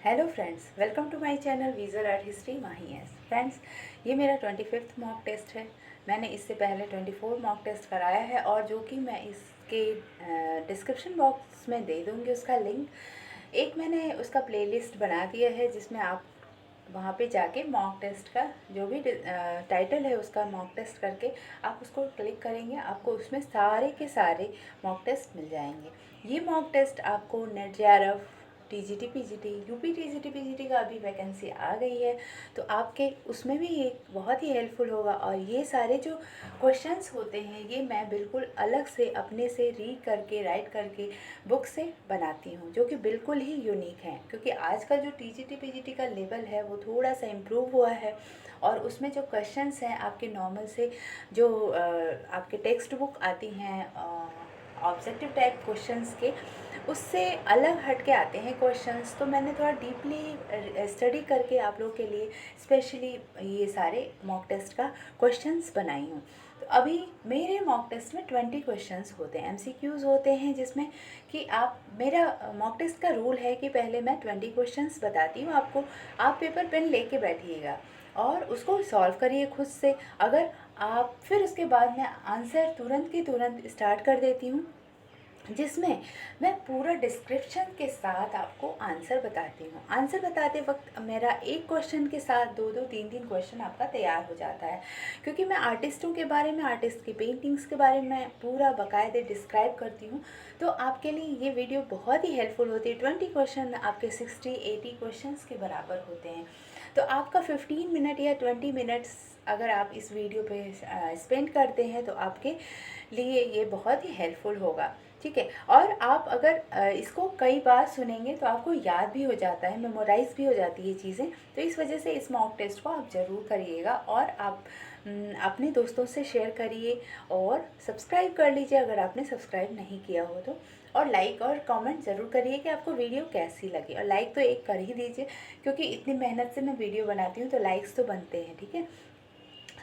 Hello friends, welcome to my channel visual art history Mahi S. Friends, ये मेरा 25th mock test है। मैंने इससे पहले 24 मॉक टेस्ट कराया है और जो कि मैं इसके डिस्क्रिप्शन बॉक्स में दे दूँगी उसका लिंक। एक मैंने उसका प्लेलिस्ट बना दिया है जिसमें आप वहाँ पे जाके मॉक टेस्ट का जो भी टाइटल है उसका मॉक टेस्ट करके आप उसको क्लिक करेंगे, आपको उसमें सारे के सारे मॉक टेस्ट मिल जाएंगे। ये मॉक टेस्ट आपको net JRF, TGT PGT, UP TGT PGT का अभी वैकेंसी आ गई है तो आपके उसमें भी ये बहुत ही हेल्पफुल होगा। और ये सारे जो क्वेश्चंस होते हैं ये मैं बिल्कुल अलग से अपने से रीड करके राइट करके बुक से बनाती हूँ, जो कि बिल्कुल ही यूनिक है क्योंकि आज का जो टीजीटी पीजीटी का लेवल है वो थोड़ा सा इम्प्रूव हुआ है। और उसमें जो क्वेश्चंस हैं आपके नॉर्मल से जो आपके टेक्स्ट बुक आती हैं ऑब्जेक्टिव टाइप क्वेश्चंस के, उससे अलग हट के आते हैं क्वेश्चंस। तो मैंने थोड़ा डीपली स्टडी करके आप लोगों के लिए स्पेशली ये सारे मॉक टेस्ट का क्वेश्चंस बनाई हूँ। तो अभी मेरे मॉक टेस्ट में 20 क्वेश्चंस होते हैं, एमसीक्यूज़ होते हैं, जिसमें कि आप मेरा मॉक टेस्ट का रूल है कि पहले मैं 20 क्वेश्चंस बताती हूँ आपको, आप पेपर पेन लेके बैठिएगा और उसको सॉल्व करिए खुद से। अगर आप फिर उसके बाद मैं आंसर तुरंत की तुरंत स्टार्ट कर देती हूँ, जिसमें मैं पूरा डिस्क्रिप्शन के साथ आपको आंसर बताती हूँ। आंसर बताते वक्त मेरा एक क्वेश्चन के साथ दो दो तीन तीन क्वेश्चन आपका तैयार हो जाता है, क्योंकि मैं आर्टिस्टों के बारे में, आर्टिस्ट की पेंटिंग्स के बारे में पूरा बाकायदे डिस्क्राइब करती हूँ। तो आपके लिए ये वीडियो बहुत ही हेल्पफुल होती है। 20 क्वेश्चन आपके 60-80 क्वेश्चन के बराबर होते हैं। तो आपका 15 मिनट या 20 मिनट्स अगर आप इस वीडियो पे स्पेंड करते हैं तो आपके लिए ये बहुत ही हेल्पफुल होगा, ठीक है। और आप अगर इसको कई बार सुनेंगे तो आपको याद भी हो जाता है, मेमोराइज भी हो जाती है चीज़ें। तो इस वजह से इस मॉक टेस्ट को आप ज़रूर करिएगा और आप अपने दोस्तों से शेयर करिए और सब्सक्राइब कर लीजिए अगर आपने सब्सक्राइब नहीं किया हो तो। और लाइक और कमेंट ज़रूर करिए कि आपको वीडियो कैसी लगी, और लाइक तो एक कर ही दीजिए क्योंकि इतनी मेहनत से मैं वीडियो बनाती हूँ तो लाइक्स तो बनते हैं, ठीक है।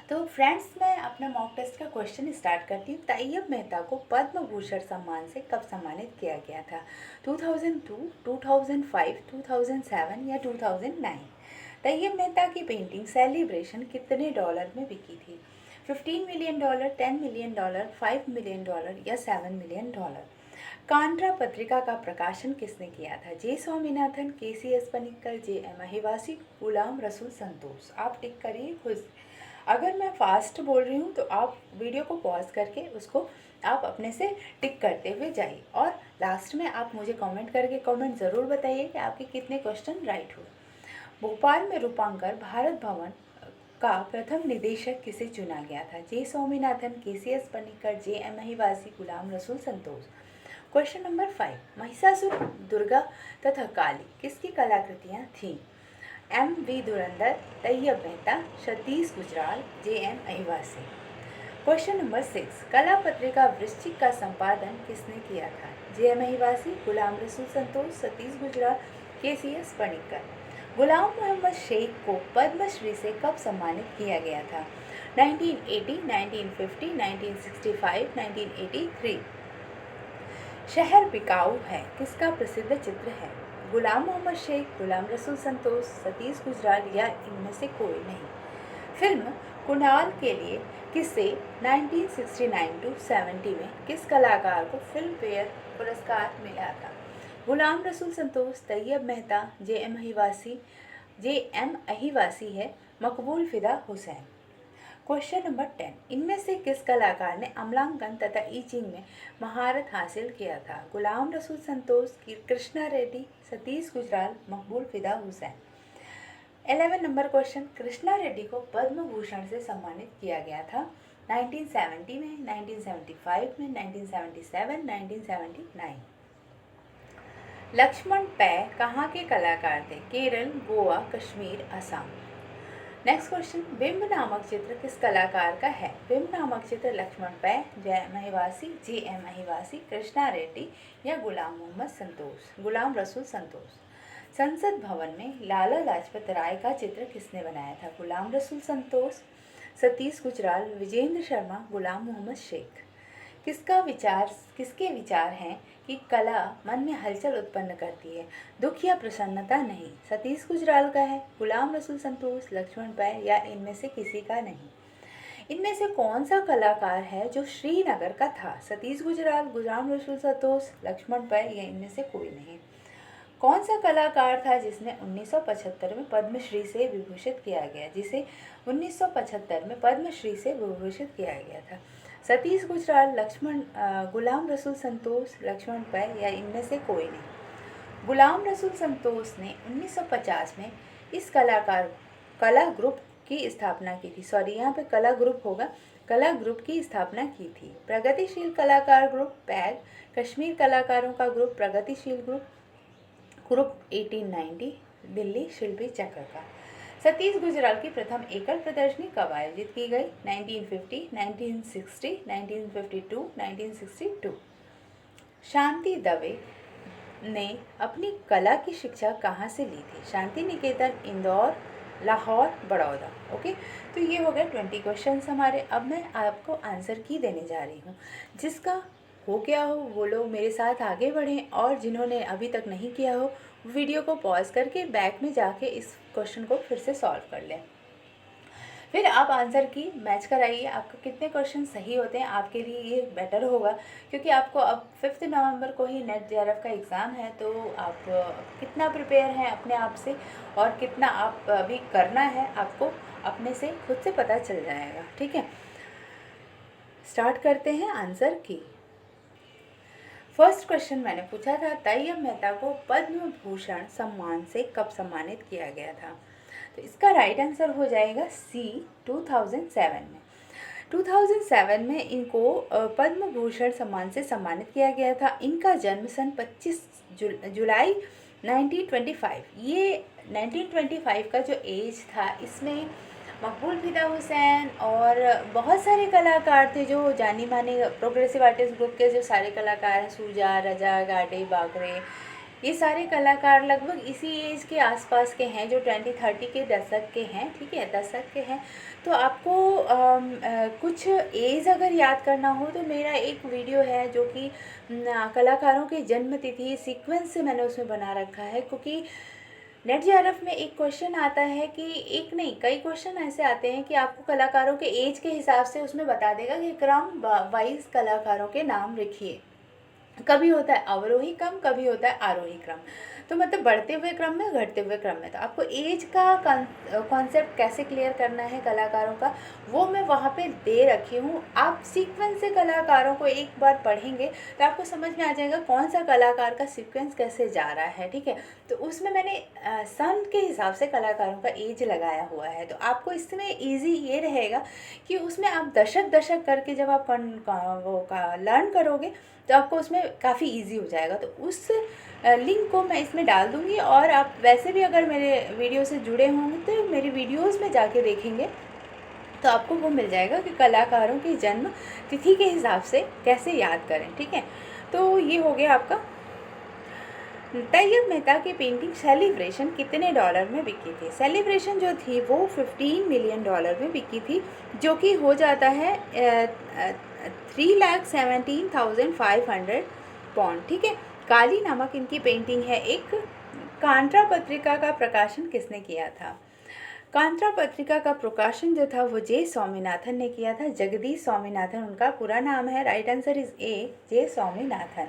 तो फ्रेंड्स, मैं अपना मॉक टेस्ट का क्वेश्चन स्टार्ट करती हूँ। तैयब मेहता को पद्म भूषण सम्मान से कब सम्मानित किया गया था? 2002, 2005, 2007 या 2009? तैयब मेहता की पेंटिंग सेलिब्रेशन कितने डॉलर में बिकी थी? $15 मिलियन, $10 मिलियन, $5 मिलियन या $7 मिलियन? कांड्रा पत्रिका का प्रकाशन किसने किया था? जे स्वामीनाथन, KCS पनिक्कर, JM महिवासी, गुलाम रसूल संतोष। आप टिक करिए खुद। अगर मैं फास्ट बोल रही हूँ तो आप वीडियो को पॉज करके उसको आप अपने से टिक करते हुए जाइए, और लास्ट में आप मुझे कमेंट करके कमेंट ज़रूर बताइए कि आपके कितने क्वेश्चन राइट हुए। भोपाल में रूपांकर भारत भवन का प्रथम निदेशक किसे चुना गया था? जे Swaminathan, KCS Panicker, JM Mahivasi, Ghulam Rasool Santosh. Question number 5, Mahishasura, Durga तथा काली किसकी कलाकृतियाँ थीं? MV Dhurandhar, Tyeb Mehta, Satish Gujral, JM Mahivasi. Question number 6, कला पत्रिका वृश्चिक का संपादन किसने किया था? JM महिवासी, गुलाम रसूल संतोष, सतीश गुजराल, KCS पनिक्कर। गुलाम मोहम्मद शेख को पद्मश्री से कब सम्मानित किया गया था? 1980, 1950, 1965, 1983? शहर बिकाऊ है किसका प्रसिद्ध चित्र है? गुलाम मोहम्मद शेख, गुलाम रसूल संतोष, सतीश गुजराल या इनमें से कोई नहीं? फिल्म कुणाल के लिए किसे 1969 टू 70 में किस कलाकार को फिल्म फेयर पुरस्कार मिला था? गुलाम रसूल संतोष, तैयब मेहता, JM अहिवासी है, मकबूल फिदा हुसैन। क्वेश्चन नंबर 10, इनमें से किस कलाकार ने अम्लांकन तथा ईचिंग में महारत हासिल किया था? गुलाम रसूल संतोष, कृष्णा रेड्डी, सतीश गुजराल, मकबूल फिदा हुसैन। 11 नंबर क्वेश्चन, कृष्णा रेड्डी को पद्म भूषण से सम्मानित किया गया था 1970 में, 1975 में, 1977, 1979? लक्ष्मण पै कहाँ के कलाकार थे? केरल, गोवा, कश्मीर, असम। नेक्स्ट क्वेश्चन, बिंब नामक चित्र किस कलाकार का है? बिंब नामक चित्र लक्ष्मण पै, JM महिवासी, कृष्णा रेड्डी या गुलाम रसूल संतोष। संसद भवन में लाला लाजपत राय का चित्र किसने बनाया था? गुलाम रसूल संतोष, सतीश गुजराल, विजेंद्र शर्मा, गुलाम मोहम्मद शेख। किसके विचार हैं कि कला मन में हलचल उत्पन्न करती है, दुख या प्रसन्नता नहीं। सतीश गुजराल का है, गुलाम रसूल संतोष, लक्ष्मण पै या इनमें से किसी का नहीं। इनमें से कौन सा कलाकार है जो श्रीनगर का था? सतीश गुजराल, गुलाम रसूल संतोष, लक्ष्मण पै या इनमें से कोई नहीं। कौन सा कलाकार था जिसने 1975 में पद्मश्री से विभूषित किया गया, जिसे 1975 में पद्मश्री से विभूषित किया गया था? सतीश गुजराल, गुलाम रसूल संतोष, लक्ष्मण पै या इनमें से कोई नहीं। गुलाम रसूल संतोष ने 1950 में इस कला ग्रुप की स्थापना की थी। सॉरी, यहाँ पे कला ग्रुप होगा, कला ग्रुप की स्थापना की थी। प्रगतिशील कलाकार ग्रुप पैग, कश्मीर कलाकारों का ग्रुप प्रगतिशील ग्रुप 1890, दिल्ली शिल्पी चक्र का। सतीश गुजराल की प्रथम एकल प्रदर्शनी कब आयोजित की गई? 1950, 1960, 1952, 1962। शांति दवे ने अपनी कला की शिक्षा कहाँ से ली थी? शांति निकेतन, इंदौर, लाहौर, बड़ौदा। ओके, तो ये हो गए 20 क्वेश्चन हमारे। अब मैं आपको आंसर की देने जा रही हूँ। जिसका हो गया हो वो लोग मेरे साथ आगे बढ़ें, और जिन्होंने अभी तक नहीं किया हो वीडियो को पॉज करके बैक में जाके इस क्वेश्चन को फिर से सॉल्व कर लें। फिर आप आंसर की मैच कराइए, आपका कितने क्वेश्चन सही होते हैं आपके लिए ये बेटर होगा, क्योंकि आपको अब 5 नवंबर को ही नेट जेआरएफ का एग्ज़ाम है। तो आप कितना प्रिपेयर हैं अपने आप से और कितना आप अभी करना है, आपको अपने से खुद से पता चल जाएगा। ठीक है, स्टार्ट करते हैं आंसर की। फर्स्ट क्वेश्चन मैंने पूछा था, तैयब मेहता को पद्म भूषण सम्मान से कब सम्मानित किया गया था? तो इसका राइट आंसर हो जाएगा सी, 2007 में। 2007 में इनको पद्म भूषण सम्मान से सम्मानित किया गया था। इनका जन्म सन 25 जुलाई 1925। ये 1925 का जो एज था, इसमें मकबूल फिदा हुसैन और बहुत सारे कलाकार थे जो जानी मानी प्रोग्रेसिव आर्टिस्ट ग्रुप के जो सारे कलाकार हैं, सूजा, रजा, गाडे, बागरे, ये सारे कलाकार लगभग इसी एज के आसपास के हैं, जो 20-30 के दशक के हैं। ठीक है, दशक के हैं। तो आपको कुछ एज अगर याद करना हो तो मेरा एक वीडियो है जो कि कलाकारों की जन्म तिथि सीक्वेंस से मैंने उसमें बना रखा है, क्योंकि नेट जेआरएफ में एक क्वेश्चन आता है कि एक नहीं कई क्वेश्चन ऐसे आते हैं कि आपको कलाकारों के एज के हिसाब से उसमें बता देगा कि क्रम वाइज कलाकारों के नाम लिखिए। कभी होता है अवरोही क्रम, कभी होता है आरोही क्रम, तो मतलब बढ़ते हुए क्रम में, घटते हुए क्रम में। तो आपको एज का कॉन्सेप्ट कैसे क्लियर करना है कलाकारों का, वो मैं वहाँ पे दे रखी हूँ। आप सीक्वेंस से कलाकारों को एक बार पढ़ेंगे तो आपको समझ में आ जाएगा कौन सा कलाकार का सीक्वेंस कैसे जा रहा है। ठीक है, तो उसमें मैंने सन के हिसाब से कलाकारों का एज लगाया हुआ है। तो आपको इसमें ईजी ये रहेगा कि उसमें आप दशक दशक करके जब आप लर्न करोगे तो आपको उसमें काफ़ी इजी हो जाएगा। तो उस लिंक को मैं इसमें डाल दूँगी, और आप वैसे भी अगर मेरे वीडियो से जुड़े होंगे तो मेरी वीडियोस में जाके देखेंगे तो आपको वो मिल जाएगा कि कलाकारों की जन्म तिथि के हिसाब से कैसे याद करें। ठीक है, तो ये हो गया आपका। तैयब मेहता की पेंटिंग सेलिब्रेशन कितने डॉलर में बिकी थी? सेलिब्रेशन जो थी वो $15 मिलियन में बिकी थी, जो कि हो जाता है 3,17,500 पाउंड। ठीक है, काली नामक इनकी पेंटिंग है। एक कांट्रा पत्रिका का प्रकाशन किसने किया था? कांट्रा पत्रिका का प्रकाशन जो था वो जे स्वामीनाथन ने किया था। जगदीश स्वामीनाथन उनका पूरा नाम है। Right answer is A, J Swaminathan.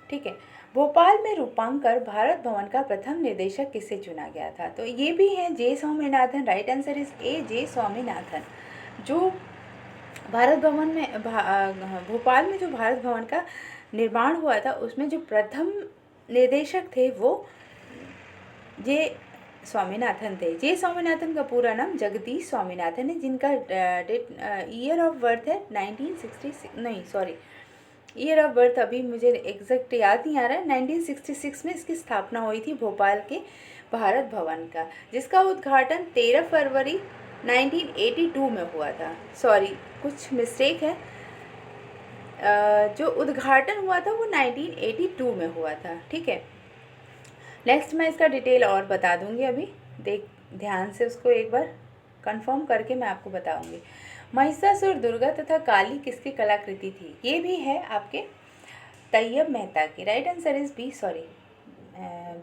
ठीक है, भोपाल में रूपांकर भारत भवन का प्रथम निदेशक किसे चुना गया था? तो ये भी है J Swaminathan. Right answer is A, J Swaminathan. जो भारत भवन में भोपाल में जो भारत भवन का निर्माण हुआ था उसमें जो प्रथम निदेशक थे वो जे स्वामीनाथन थे। जे स्वामीनाथन का पूरा नाम जगदीश स्वामीनाथन है, जिनका ईयर ऑफ बर्थ है 1966, नहीं सॉरी, ईयर ऑफ बर्थ अभी मुझे एग्जैक्ट याद नहीं आ रहा है। 1966 में इसकी स्थापना हुई थी भोपाल के भारत भवन का, जिसका उद्घाटन 13 फरवरी 1982 में हुआ था। सॉरी, कुछ मिस्टेक है, जो उद्घाटन हुआ था वो 1982 में हुआ था। ठीक है, नेक्स्ट मैं इसका डिटेल और बता दूंगी, अभी ध्यान से उसको एक बार कंफर्म करके मैं आपको बताऊंगी। महिषासुर, दुर्गा तथा काली किसकी कलाकृति थी? ये भी है आपके तैयब मेहता की, right answer is B, sorry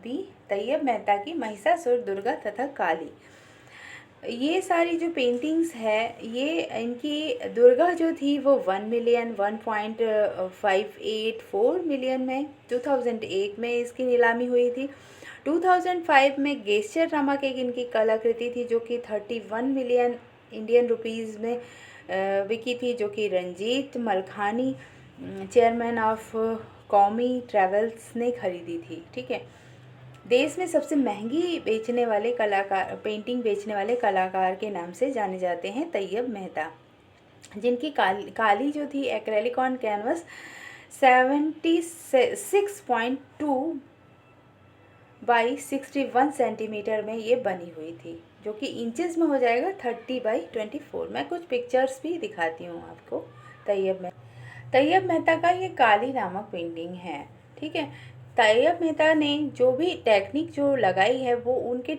B, Tyeb Mehta की महिषासुर, दुर्गा तथा काली। ये सारी जो पेंटिंग्स है, ये इनकी दुर्गा जो थी वो 1 मिलियन 1.584 मिलियन में 2001 में इसकी नीलामी हुई थी। 2005 में गेस्चर नामक एक इनकी कलाकृति थी जो कि 31 मिलियन इंडियन रुपीज़ में बिकी थी, जो कि रंजीत मलखानी चेयरमैन ऑफ कौमी ट्रेवल्स ने खरीदी थी। ठीक है, देश में सबसे महंगी बेचने वाले कलाकार, पेंटिंग बेचने वाले कलाकार के नाम से जाने जाते हैं तैयब मेहता, जिनकी काली जो थी acrylic on canvas 76.2 by 61 centimetre में ये बनी हुई थी, जो कि इंचेस में हो जाएगा 30/24। मैं कुछ पिक्चर्स भी दिखाती हूँ आपको। तैयब मेहता का ये काली नामक पेंटिंग है। ठीक है, तैयब मेहता ने जो भी टेक्निक जो लगाई है वो उनके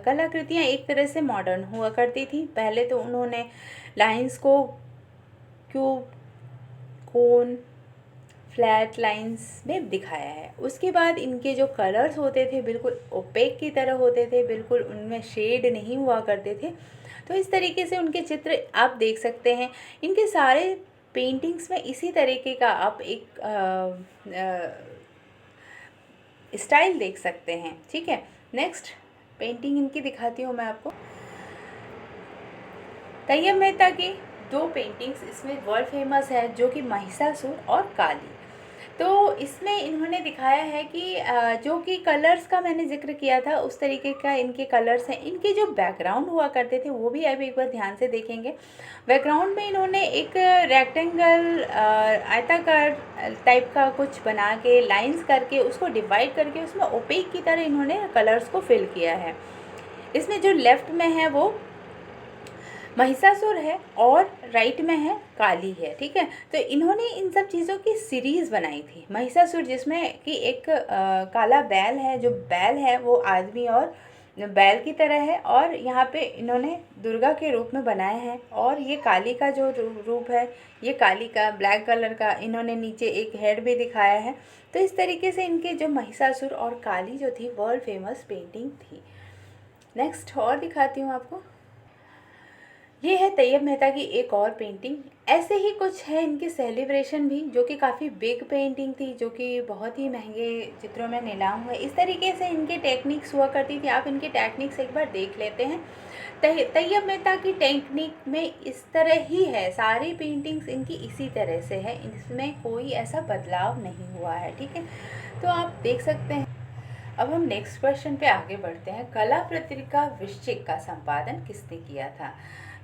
कलाकृतियाँ एक तरह से मॉडर्न हुआ करती थी। पहले तो उन्होंने लाइंस को क्यूब, कोन, फ्लैट लाइंस में दिखाया है। उसके बाद इनके जो कलर्स होते थे बिल्कुल ओपेक की तरह होते थे, बिल्कुल उनमें शेड नहीं हुआ करते थे। तो इस तरीके से उनके चित्र आप देख सकते हैं। इनके सारे पेंटिंग्स में इसी तरीके का आप एक स्टाइल देख सकते हैं। ठीक है, नेक्स्ट पेंटिंग इनकी दिखाती हूँ मैं आपको। तैयब मेहता की 2 पेंटिंग्स इसमें वर्ल्ड फेमस है, जो कि महिषासुर और काली। तो इसमें इन्होंने दिखाया है कि जो कि कलर्स का मैंने जिक्र किया था उस तरीके का इनके कलर्स हैं। इनके जो बैकग्राउंड हुआ करते थे वो भी अब एक बार ध्यान से देखेंगे। बैकग्राउंड में इन्होंने एक रेक्टेंगल आयताकार टाइप का कुछ बना के लाइंस करके उसको डिवाइड करके उसमें ओपेक की तरह इन्होंने कलर्स को फिल किया है। इसमें जो लेफ्ट में है वो महिषासुर है और राइट में है काली है। ठीक है, तो इन्होंने इन सब चीज़ों की सीरीज़ बनाई थी। महिषासुर जिसमें कि एक काला बैल है, जो बैल है वो आदमी और बैल की तरह है, और यहाँ पे इन्होंने दुर्गा के रूप में बनाए हैं। और ये काली का जो रूप है, ये काली का ब्लैक कलर का इन्होंने नीचे एक हेड भी दिखाया है। तो इस तरीके से इनके जो महिषासुर और काली जो थी वर्ल्ड फेमस पेंटिंग थी। नेक्स्ट और दिखाती हूँ आपको। ये है तैयब मेहता की एक और पेंटिंग। ऐसे ही कुछ है इनकी सेलिब्रेशन भी, जो कि काफ़ी बिग पेंटिंग थी, जो कि बहुत ही महंगे चित्रों में नीलाम हुए। इस तरीके से इनके टेक्निक्स हुआ करती थी। आप इनके टेक्निक्स एक बार देख लेते हैं। तैयब मेहता की टेक्निक में इस तरह ही है, सारी पेंटिंग्स इनकी इसी तरह से है, इसमें कोई ऐसा बदलाव नहीं हुआ है। ठीक है, तो आप देख सकते हैं। अब हम नेक्स्ट क्वेश्चन पे आगे बढ़ते हैं। कला पत्रिका वृश्चिक का संपादन किसने किया था?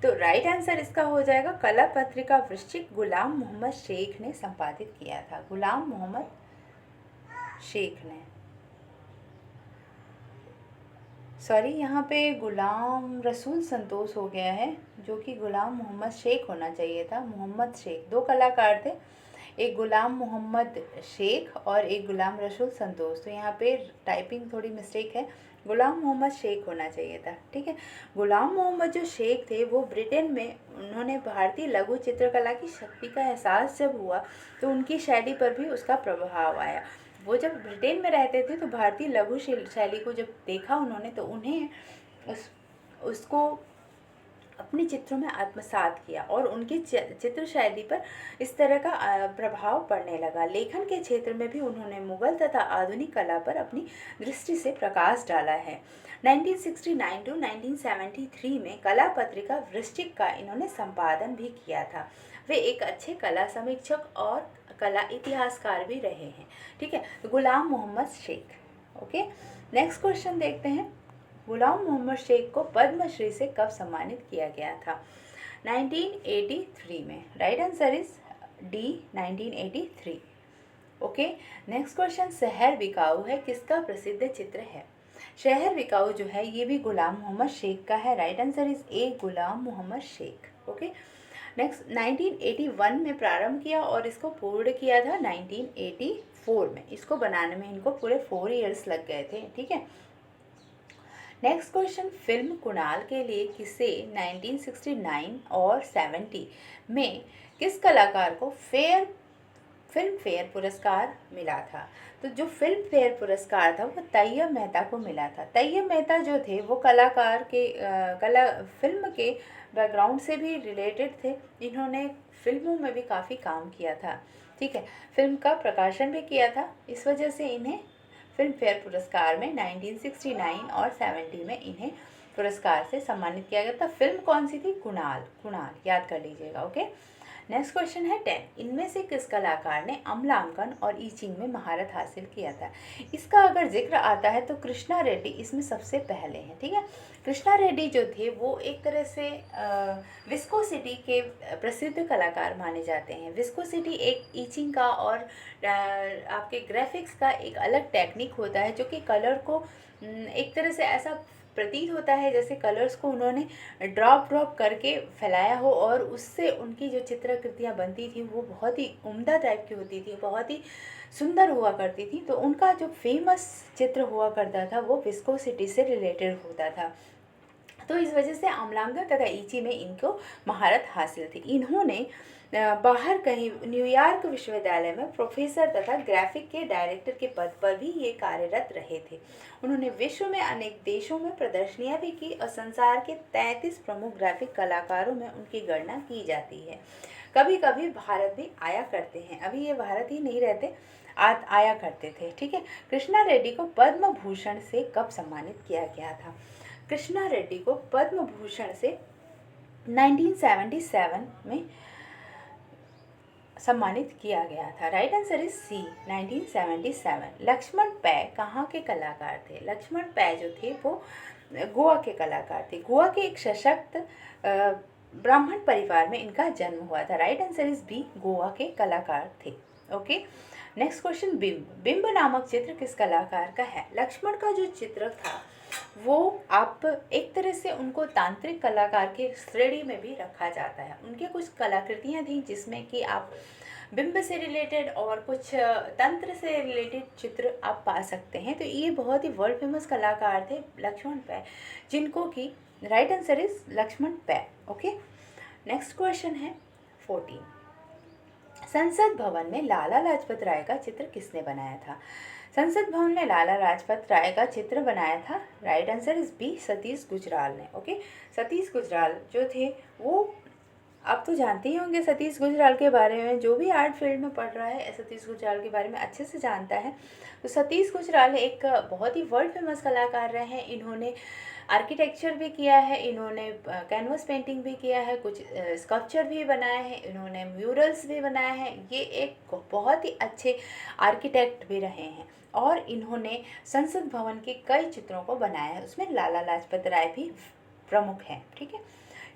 तो राइट आंसर इसका हो जाएगा कला पत्रिका वृश्चिक गुलाम मोहम्मद शेख ने संपादित किया था। गुलाम मोहम्मद शेख ने, सॉरी यहाँ पे गुलाम रसूल संतोष हो गया है, जो कि गुलाम मोहम्मद शेख होना चाहिए था। मोहम्मद शेख, 2 कलाकार थे, एक गुलाम मोहम्मद शेख और एक गुलाम रसूल संतोष। तो यहाँ पे टाइपिंग थोड़ी मिस्टेक है, गुलाम मोहम्मद शेख होना चाहिए था। ठीक है, गुलाम मोहम्मद जो शेख थे वो ब्रिटेन में, उन्होंने भारतीय लघु चित्रकला की शक्ति का एहसास जब हुआ तो उनकी शैली पर भी उसका प्रभाव आया। वो जब ब्रिटेन में रहते थे तो भारतीय लघु शैली को जब देखा उन्होंने, तो उन्हें उसको अपने चित्रों में आत्मसात किया और उनकी चित्र शैली पर इस तरह का प्रभाव पड़ने लगा। लेखन के क्षेत्र में भी उन्होंने मुगल तथा आधुनिक कला पर अपनी दृष्टि से प्रकाश डाला है। 1969 टू 1973 में कला पत्रिका वृश्चिक का इन्होंने संपादन भी किया था। वे एक अच्छे कला समीक्षक और कला इतिहासकार भी रहे हैं। ठीक है, Ghulam Mohammad Sheikh. Okay, next question देखते हैं। गुलाम मोहम्मद शेख को पद्मश्री से कब सम्मानित किया गया था? 1983 में। Right answer is D, 1983। Okay, next question. शहर बिकाऊ है किसका प्रसिद्ध चित्र है? शहर बिकाऊ जो है ये भी गुलाम मोहम्मद शेख का है। Right answer is A, Gulam Mohammad Sheikh. Okay, next 1981 में प्रारंभ किया और इसको पूर्ण किया था 1984 में। इसको बनाने में इनको पूरे 4 इयर्स लग गए थे। ठीक है, नेक्स्ट क्वेश्चन। फिल्म कुणाल के लिए किसे 1969 और 70 में किस कलाकार को फिल्म फेयर पुरस्कार मिला था। तो जो फिल्म फेयर पुरस्कार था वो तैयब मेहता को मिला था। तैयब मेहता जो थे वो कलाकार के कला फिल्म के बैकग्राउंड से भी रिलेटेड थे। इन्होंने फिल्मों में भी काफ़ी काम किया था, ठीक है। फिल्म का प्रकाशन भी किया था, इस वजह से इन्हें फिल्म फेयर पुरस्कार में 1969 और 70 में इन्हें पुरस्कार से सम्मानित किया गया था। फिल्म कौन सी थी? कुणाल। कुणाल याद कर लीजिएगा, ओके। नेक्स्ट क्वेश्चन है 10। इनमें से किस कलाकार ने अम्लांकन और ईचिंग में महारत हासिल किया था? इसका अगर जिक्र आता है तो कृष्णा रेड्डी इसमें सबसे पहले हैं, ठीक है। कृष्णा रेड्डी जो थे वो एक तरह से विस्कोसिटी के प्रसिद्ध कलाकार माने जाते हैं। विस्कोसिटी एक ईचिंग का और आपके ग्राफिक्स का एक अलग टेक्निक होता है, जो कि कलर को एक तरह से ऐसा प्रतीत होता है जैसे कलर्स को उन्होंने ड्रॉप करके फैलाया हो, और उससे उनकी जो चित्रकृतियाँ बनती थी वो बहुत ही उम्दा टाइप की होती थी, बहुत ही सुंदर हुआ करती थी। तो उनका जो फेमस चित्र हुआ करता था वो विस्कोसिटी से रिलेटेड होता था। तो इस वजह से अम्लांकन तथा ईची में इनको महारत हासिल थी। इन्होंने बाहर कहीं न्यूयॉर्क विश्वविद्यालय में प्रोफेसर तथा ग्राफिक के डायरेक्टर के पद पर भी ये कार्यरत रहे थे। उन्होंने विश्व में अनेक देशों में प्रदर्शनियां भी की और संसार के 33 प्रमुख ग्राफिक कलाकारों में उनकी गणना की जाती है। कभी कभी भारत भी आया करते हैं, अभी ये भारत ही नहीं रहते, आया करते थे, ठीक है। कृष्णा रेड्डी को पद्म भूषण से कब सम्मानित किया गया था? कृष्णा रेड्डी को पद्म भूषण से 1977 में सम्मानित किया गया था। Right answer is C, 1977। Laxman Pai कहाँ के कलाकार थे? लक्ष्मण पै जो थे वो गोवा के कलाकार थे। गोवा के एक सशक्त ब्राह्मण परिवार में इनका जन्म हुआ था। Right answer is B, Goa के कलाकार थे, ओके। नेक्स्ट क्वेश्चन, बिंब। बिंब नामक चित्र किस कलाकार का है? लक्ष्मण का जो चित्र था वो आप एक तरह से उनको तांत्रिक कलाकार के श्रेणी में भी रखा जाता है। उनके कुछ कलाकृतियाँ थी जिसमें कि आप बिंब से रिलेटेड और कुछ तंत्र से रिलेटेड चित्र आप पा सकते हैं। तो ये बहुत ही वर्ल्ड फेमस कलाकार थे लक्ष्मण पै, जिनको कि right answer is Laxman Pai, okay. Next question है 14। संसद भवन में लाला लाजपत राय का चित्र किसने बनाया था? संसद भवन में लाला लाजपत राय का चित्र बनाया था, right answer is B, Satish Gujral ने, ओके। सतीश गुजराल जो थे वो आप तो जानते ही होंगे सतीश गुजराल के बारे में, जो भी आर्ट फील्ड में पढ़ रहा है सतीश गुजराल के बारे में अच्छे से जानता है। तो सतीश गुजराल एक बहुत ही वर्ल्ड फेमस कलाकार रहे हैं। इन्होंने आर्किटेक्चर भी किया है, इन्होंने कैनवस पेंटिंग भी किया है, कुछ स्कल्पचर भी बनाए हैं, इन्होंने म्यूरल्स भी बनाए हैं। ये एक बहुत ही अच्छे आर्किटेक्ट भी रहे हैं और इन्होंने संसद भवन के कई चित्रों को बनाया है, उसमें लाला लाजपत राय भी प्रमुख हैं, ठीक है।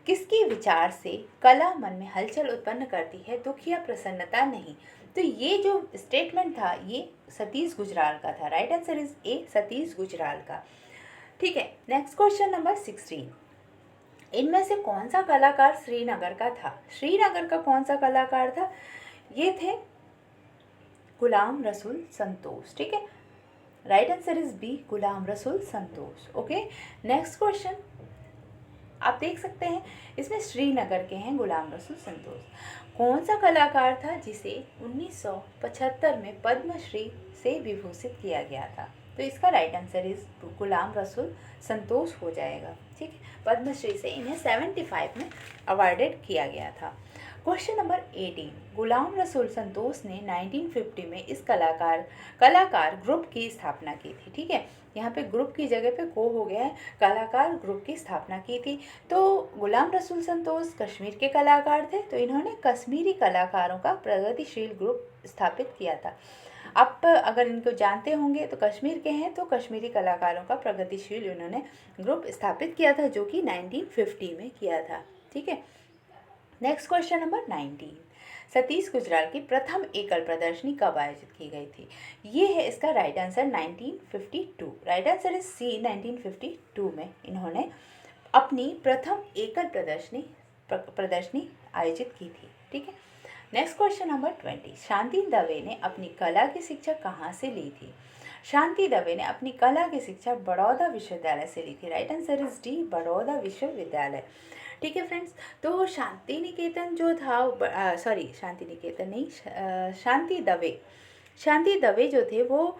किसके विचार से कला मन में हलचल उत्पन्न करती है, दुख या प्रसन्नता नहीं? तो ये जो स्टेटमेंट था ये सतीश गुजराल का था। राइट आंसर इज ए, सतीश गुजराल का, ठीक है। Next question number 16। इनमें से कौन सा कलाकार श्रीनगर का था? श्रीनगर का कौन सा कलाकार था? ये थे गुलाम रसूल संतोष, ठीक है। Right answer is B, Ghulam Rasool Santosh, okay. Next question आप देख सकते हैं, इसमें श्रीनगर के हैं गुलाम रसूल संतोष। कौन सा कलाकार था जिसे 1975 में पद्मश्री से विभूषित किया गया था? तो इसका राइट आंसर इज गुलाम रसूल संतोष हो जाएगा, ठीक है। पद्मश्री से इन्हें 75 में अवार्डेड किया गया था। Question number 18। गुलाम रसूल संतोष ने 1950 में इस कलाकार ग्रुप की स्थापना की थी, ठीक है। यहाँ पे ग्रुप की जगह पे को हो गया है, कलाकार ग्रुप की स्थापना की थी। तो गुलाम रसूल संतोष कश्मीर के कलाकार थे, तो इन्होंने कश्मीरी कलाकारों का प्रगतिशील ग्रुप स्थापित किया था। आप अगर इनको जानते होंगे तो कश्मीर के हैं, तो कश्मीरी कलाकारों का प्रगतिशील उन्होंने ग्रुप स्थापित किया था, जो कि 1950 में किया था, ठीक है। Next question number 19। Satish Gujral की प्रथम एकल प्रदर्शनी कब आयोजित की गई थी? ये है इसका right answer 1952। Right answer is C, 1952 में इन्होंने अपनी प्रथम एकल प्रदर्शनी आयोजित की थी, ठीक है। Next question number 20। शांति दवे ने अपनी कला की शिक्षा कहाँ से ली थी? शांति दवे ने अपनी कला की शिक्षा बड़ौदा विश्वविद्यालय से ली थी। Right answer is D, Baroda विश्वविद्यालय। ठीक है फ्रेंड्स, तो शांति निकेतन जो था, सॉरी शांति निकेतन नहीं, शांति दवे जो थे वो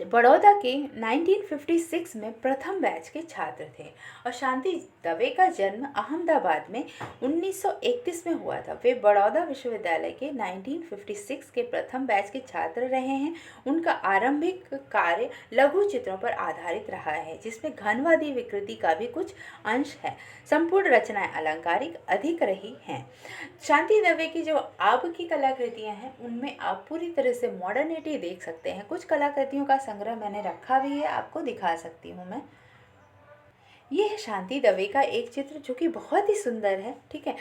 बड़ौदा के 1956 में प्रथम बैच के छात्र थे और शांति दवे का जन्म अहमदाबाद में 1931 में हुआ था। वे बड़ौदा विश्वविद्यालय के 1956 के प्रथम बैच के छात्र रहे हैं। उनका आरंभिक कार्य लघु चित्रों पर आधारित रहा है, जिसमें घनवादी विकृति का भी कुछ अंश है। संपूर्ण रचनाएं अलंकारिक अधिक रही हैं। शांति दवे की जो अब की कलाकृतियां हैं उनमें आप पूरी तरह से मॉडर्निटी देख सकते हैं। कुछ कलाकृतियों का संग्रह मैंने रखा भी है, आपको दिखा सकती हूँ मैं। ये है शांति दवे का एक चित्र जो कि बहुत ही सुंदर है। ठीक है,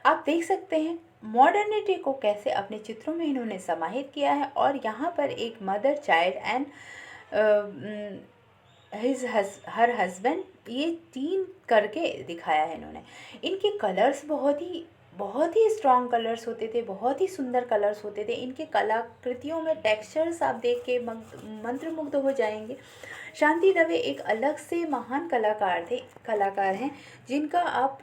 आप देख सकते हैं मॉडर्निटी को कैसे अपने चित्रों में इन्होंने समाहित किया है। और यहाँ पर एक mother, child and her husband, ये तीन करके दिखाया है इन्होंने। इनके कलर्स बहुत ही स्ट्रॉन्ग कलर्स होते थे, बहुत ही सुंदर कलर्स होते थे। इनके कलाकृतियों में टेक्सचर्स आप देख के मंत्रमुग्ध हो जाएंगे। शांति दवे एक अलग से महान कलाकार हैं जिनका आप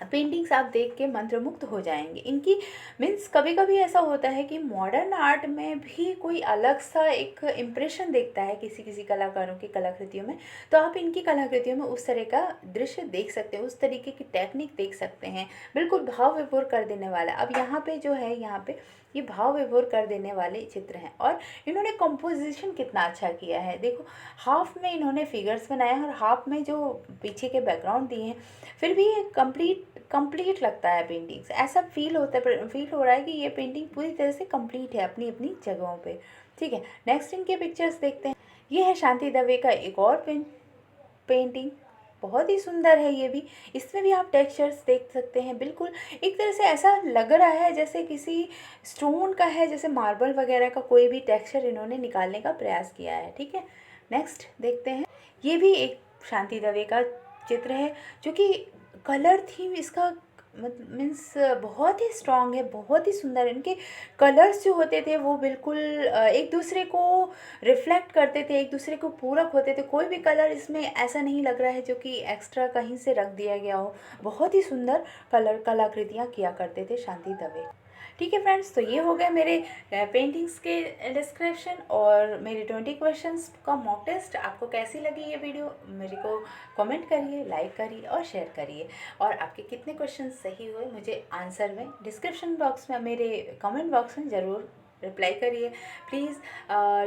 पेंटिंग्स आप देख के मंत्रमुग्ध हो जाएंगे। इनकी मीन्स कभी कभी ऐसा होता है कि मॉडर्न आर्ट में भी कोई अलग सा एक इम्प्रेशन देखता है किसी कलाकारों की कलाकृतियों में, तो आप इनकी कलाकृतियों में उस तरह का दृश्य देख सकते हैं, उस तरीके की टेक्निक देख सकते हैं। बिल्कुल भाव विभोर कर देने वाला। अब यहाँ पे जो है, यहाँ पे ये भाव विभोर कर देने वाले चित्र हैं। और इन्होंने कंपोजिशन कितना अच्छा किया है। देखो, हाफ में इन्होंने फिगर्स बनाए हैं और हाफ में जो पीछे के बैकग्राउंड दिए हैं, फिर भी ये कंप्लीट लगता है पेंटिंग्स। ऐसा फील हो रहा है कि ये पेंटिंग पूरी तरह से कंप्लीट है अपनी अपनी जगहों पे। ठीक है, नेक्स्ट इनके पिक्चर्स देखते हैं। ये है शांति दवे का एक और पेंटिंग, बहुत ही सुंदर है ये भी। इसमें भी आप टेक्सचर्स देख सकते हैं। बिल्कुल एक तरह से ऐसा लग रहा है जैसे किसी स्टोन का है, जैसे मार्बल वगैरह का कोई भी टेक्सचर इन्होंने निकालने का प्रयास किया है। ठीक है, नेक्स्ट देखते हैं। ये भी एक शांति दवे का चित्र है जो कि कलर थीम इसका मीन्स बहुत ही स्ट्रॉन्ग है, बहुत ही सुंदर। इनके कलर्स जो होते थे वो बिल्कुल एक दूसरे को रिफ्लेक्ट करते थे, एक दूसरे को पूरक होते थे। कोई भी कलर इसमें ऐसा नहीं लग रहा है जो कि एक्स्ट्रा कहीं से रख दिया गया हो। बहुत ही सुंदर कलाकृतियाँ किया करते थे शांति दवे। ठीक है फ्रेंड्स, तो ये हो गए मेरे पेंटिंग्स के डिस्क्रिप्शन और मेरे 20 क्वेश्चंस का मॉक टेस्ट। आपको कैसी लगी ये वीडियो मेरे को कमेंट करिए, लाइक करिए और शेयर करिए। और आपके कितने क्वेश्चन सही हुए मुझे आंसर में डिस्क्रिप्शन बॉक्स में, मेरे कमेंट बॉक्स में ज़रूर रिप्लाई करिए प्लीज़।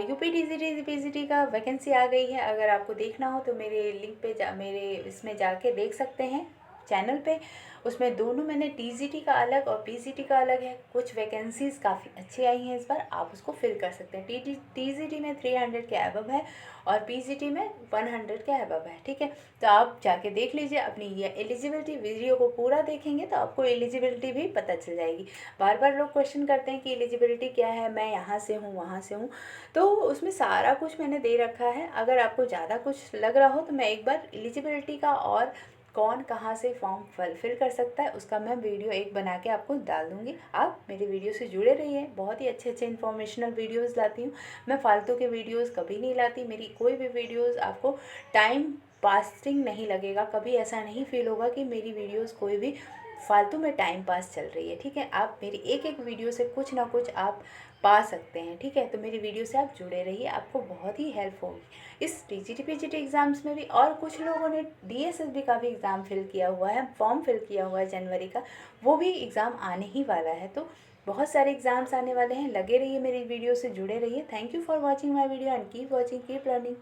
UPTCT PGT का वैकेंसी आ गई है। अगर आपको देखना हो तो मेरे लिंक पे मेरे इसमें जाके देख सकते हैं चैनल पे। उसमें दोनों मैंने TGT का अलग और PGT का अलग है। कुछ वैकेंसीज़ काफ़ी अच्छी आई हैं इस बार, आप उसको फिल कर सकते हैं। TGT में 300 के अबव है और PGT में 100 के अबव है। ठीक है, तो आप जाके देख लीजिए अपनी ये एलिजिबिलिटी। वीडियो को पूरा देखेंगे तो आपको एलिजिबिलिटी भी पता चल जाएगी। बार बार लोग क्वेश्चन करते हैं कि एलिजिबिलिटी क्या है, मैं यहाँ से हूँ वहाँ से हूँ, तो उसमें सारा कुछ मैंने दे रखा है। अगर आपको ज़्यादा कुछ लग रहा हो तो मैं एक बार एलिजिबिलिटी का और कौन कहाँ से फॉर्म फिल कर सकता है उसका मैं वीडियो एक बना के आपको डाल दूँगी। आप मेरी वीडियो से जुड़े रहिए, बहुत ही अच्छे इन्फॉर्मेशनल वीडियोस लाती हूँ मैं। फालतू के वीडियोस कभी नहीं लाती। मेरी कोई भी वीडियोस आपको टाइम पासिंग नहीं लगेगा, कभी ऐसा नहीं फील होगा कि मेरी वीडियोस कोई भी फालतू में टाइम पास चल रही है। ठीक है, आप मेरी एक वीडियो से कुछ ना कुछ आप पा सकते हैं। ठीक है, तो मेरी वीडियो से आप जुड़े रहिए, आपको बहुत ही हेल्प होगी इस TGT PGT एग्ज़ाम्स में भी। और कुछ लोगों ने DSSB का भी एग्ज़ाम फिल किया हुआ है, फॉर्म फिल किया हुआ है जनवरी का, वो भी एग्ज़ाम आने ही वाला है। तो बहुत सारे एग्ज़ाम्स आने वाले हैं, लगे रहिए मेरी वीडियो से जुड़े रहिए। Thank you for watching my video and keep watching, keep learning.